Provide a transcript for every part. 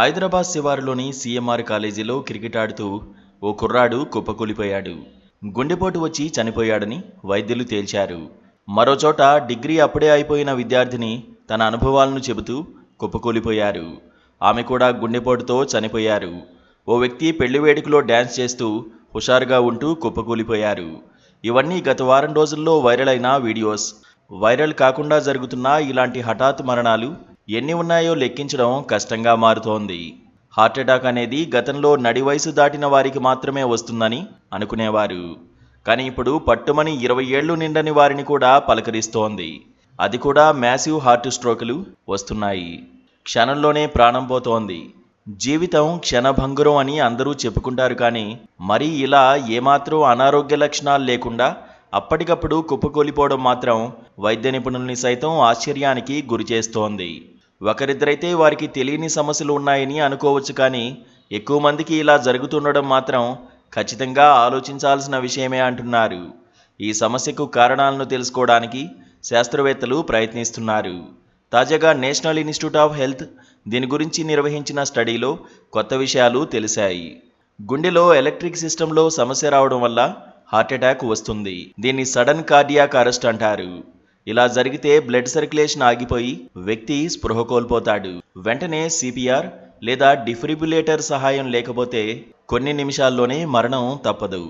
హైదరాబాద్ శివారులోని సీఎంఆర్ కాలేజీలో క్రికెట్ ఆడుతూ ఓ కుర్రాడు కుప్పకూలిపోయాడు. గుండెపోటు వచ్చి చనిపోయాడని వైద్యులు తేల్చారు. మరోచోట డిగ్రీ అప్పుడే అయిపోయిన విద్యార్థిని తన అనుభవాలను చెబుతూ కుప్పకూలిపోయారు. ఆమె కూడా గుండెపోటుతో చనిపోయారు. ఓ వ్యక్తి పెళ్లి వేడుకలో డ్యాన్స్ చేస్తూ హుషారుగా ఉంటూ కుప్పకూలిపోయారు. ఇవన్నీ గత వారం రోజుల్లో వైరల్ అయిన వీడియోస్. వైరల్ కాకుండా జరుగుతున్న ఇలాంటి హఠాత్ మరణాలు ఎన్ని ఉన్నాయో లెక్కించడం కష్టంగా మారుతోంది. హార్ట్అటాక్ అనేది గతంలో నడి వయసు దాటిన వారికి మాత్రమే వస్తుందని అనుకునేవారు. కానీ ఇప్పుడు పట్టుమని 20 ఏళ్లు నిండని వారిని కూడా పలకరిస్తోంది. అది కూడా మ్యాసివ్ హార్ట్ స్ట్రోకులు వస్తున్నాయి. క్షణంలోనే ప్రాణం పోతోంది. జీవితం క్షణభంగురం అని అందరూ చెప్పుకుంటారు. కానీ మరీ ఇలా ఏమాత్రం అనారోగ్య లక్షణాలు లేకుండా అప్పటికప్పుడు కుప్పకూలిపోవడం మాత్రం వైద్య నిపుణుల్ని సైతం ఆశ్చర్యానికి గురిచేస్తోంది. ఒకరిద్దరైతే వారికి తెలియని సమస్యలు ఉన్నాయని అనుకోవచ్చు. కానీ ఎక్కువ మందికి ఇలా జరుగుతుండడం మాత్రం ఖచ్చితంగా ఆలోచించాల్సిన విషయమే అంటున్నారు. ఈ సమస్యకు కారణాలను తెలుసుకోవడానికి శాస్త్రవేత్తలు ప్రయత్నిస్తున్నారు. తాజాగా నేషనల్ ఇన్స్టిట్యూట్ ఆఫ్ హెల్త్ దీని గురించి నిర్వహించిన స్టడీలో కొత్త విషయాలు తెలిసాయి. గుండెలో ఎలక్ట్రిక్ సిస్టంలో సమస్య రావడం వల్ల హార్ట్అటాక్ వస్తుంది. దీన్ని సడన్ కార్డియాక్ అరెస్ట్ అంటారు. ఇలా జరిగితే బ్లడ్ సర్క్యులేషన్ ఆగిపోయి వ్యక్తి స్పృహ కోల్పోతాడు. వెంటనే సిపిఆర్ లేదా డిఫిబ్రిలేటర్ సహాయం లేకపోతే కొన్ని నిమిషాల్లోనే మరణం తప్పదు.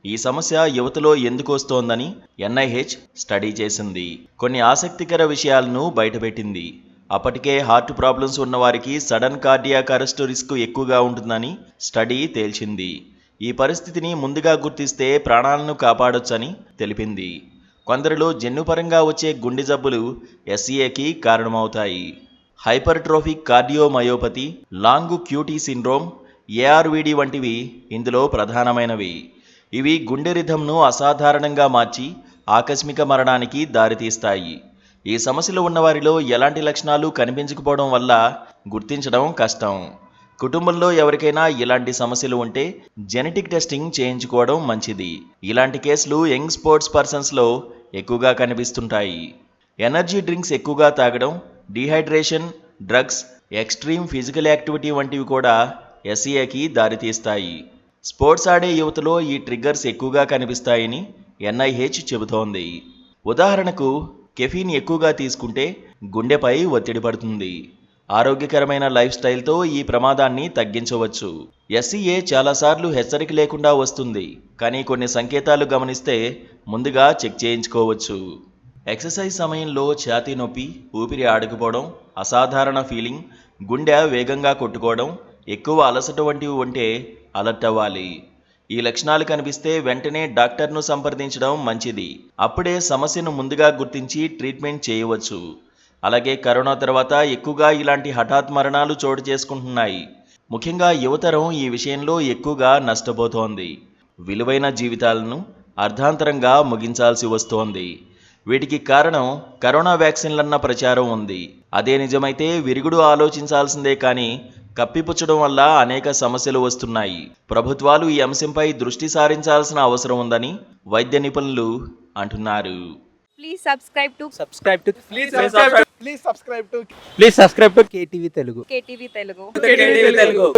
ఈ సమస్య యువతలో ఎందుకు వస్తోందని ఎన్ఐహెచ్ స్టడీ చేసింది. కొన్ని ఆసక్తికర విషయాలను బయటపెట్టింది. అప్పటికే హార్ట్ ప్రాబ్లమ్స్ ఉన్నవారికి సడన్ కార్డియాక్ అరెస్ట్ రిస్క్ ఎక్కువగా ఉంటుందని స్టడీ తేల్చింది. ఈ పరిస్థితిని ముందుగా గుర్తిస్తే ప్రాణాలను కాపాడొచ్చని తెలిపింది. కొందరిలో జన్యుపరంగా వచ్చే గుండె జబ్బులు ఎస్ఈఏకి కారణమవుతాయి. Hypertrophic cardiomyopathy, long QT syndrome, ARVD వంటివి ఇందులో ప్రధానమైనవి. ఇవి గుండె రిథంను అసాధారణంగా మార్చి ఆకస్మిక మరణానికి దారితీస్తాయి. ఈ సమస్యలు ఉన్నవారిలో ఎలాంటి లక్షణాలు కనిపించకపోవడం వల్ల గుర్తించడం కష్టం. కుటుంబంలో ఎవరికైనా ఇలాంటి సమస్యలు ఉంటే జెనెటిక్ టెస్టింగ్ చేయించుకోవడం మంచిది. ఇలాంటి కేసులు యంగ్ స్పోర్ట్స్ పర్సన్స్లో ఎక్కువగా కనిపిస్తుంటాయి. ఎనర్జీ డ్రింక్స్ ఎక్కువగా తాగడం, dehydration, drugs, extreme physical activity వంటివి కూడా ఎస్ఈఏకి దారితీస్తాయి. స్పోర్ట్స్ ఆడే యువతలో ఈ ట్రిగ్గర్స్ ఎక్కువగా కనిపిస్తాయని ఎన్ఐహెచ్ చెబుతోంది. ఉదాహరణకు కెఫీన్ ఎక్కువగా తీసుకుంటే గుండెపై ఒత్తిడి పడుతుంది. ఆరోగ్యకరమైన లైఫ్ స్టైల్తో ఈ ప్రమాదాన్ని తగ్గించవచ్చు. ఎస్ఈఏ చాలాసార్లు హెచ్చరిక లేకుండా వస్తుంది. కానీ కొన్ని సంకేతాలు గమనిస్తే ముందుగా చెక్ చేయించుకోవచ్చు. ఎక్సర్సైజ్ సమయంలో ఛాతీ నొప్పి, ఊపిరి ఆడకపోవడం, అసాధారణ ఫీలింగ్, గుండె వేగంగా కొట్టుకోవడం, ఎక్కువ అలసట వంటివి ఉంటే అలర్ట్ అవ్వాలి. ఈ లక్షణాలు కనిపిస్తే వెంటనే డాక్టర్ను సంప్రదించడం మంచిది. అప్పుడే సమస్యను ముందుగా గుర్తించి ట్రీట్మెంట్ చేయవచ్చు. అలాగే కరోనా తర్వాత ఎక్కువగా ఇలాంటి హఠాత్ మరణాలు చోటు చేసుకుంటున్నాయి. ముఖ్యంగా యువతరం ఈ విషయంలో ఎక్కువగా నష్టపోతోంది. విలువైన జీవితాలను అర్ధాంతరంగా ముగించాల్సి వస్తోంది. వీటికి కారణం కరోనా వ్యాక్సిన్లన్న ప్రచారం ఉంది. అదే నిజమైతే విరుగుడు ఆలోచించాల్సిందే. కానీ కప్పిపుచ్చడం వల్ల అనేక సమస్యలు వస్తున్నాయి. ప్రభుత్వాలు ఈ అంశంపై దృష్టి సారించాల్సిన అవసరం ఉందని వైద్య నిపుణులు అంటున్నారు. Please subscribe to KTV Telugu. KTV Telugu.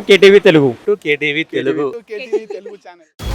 KTV Telugu. KTV Telugu channel.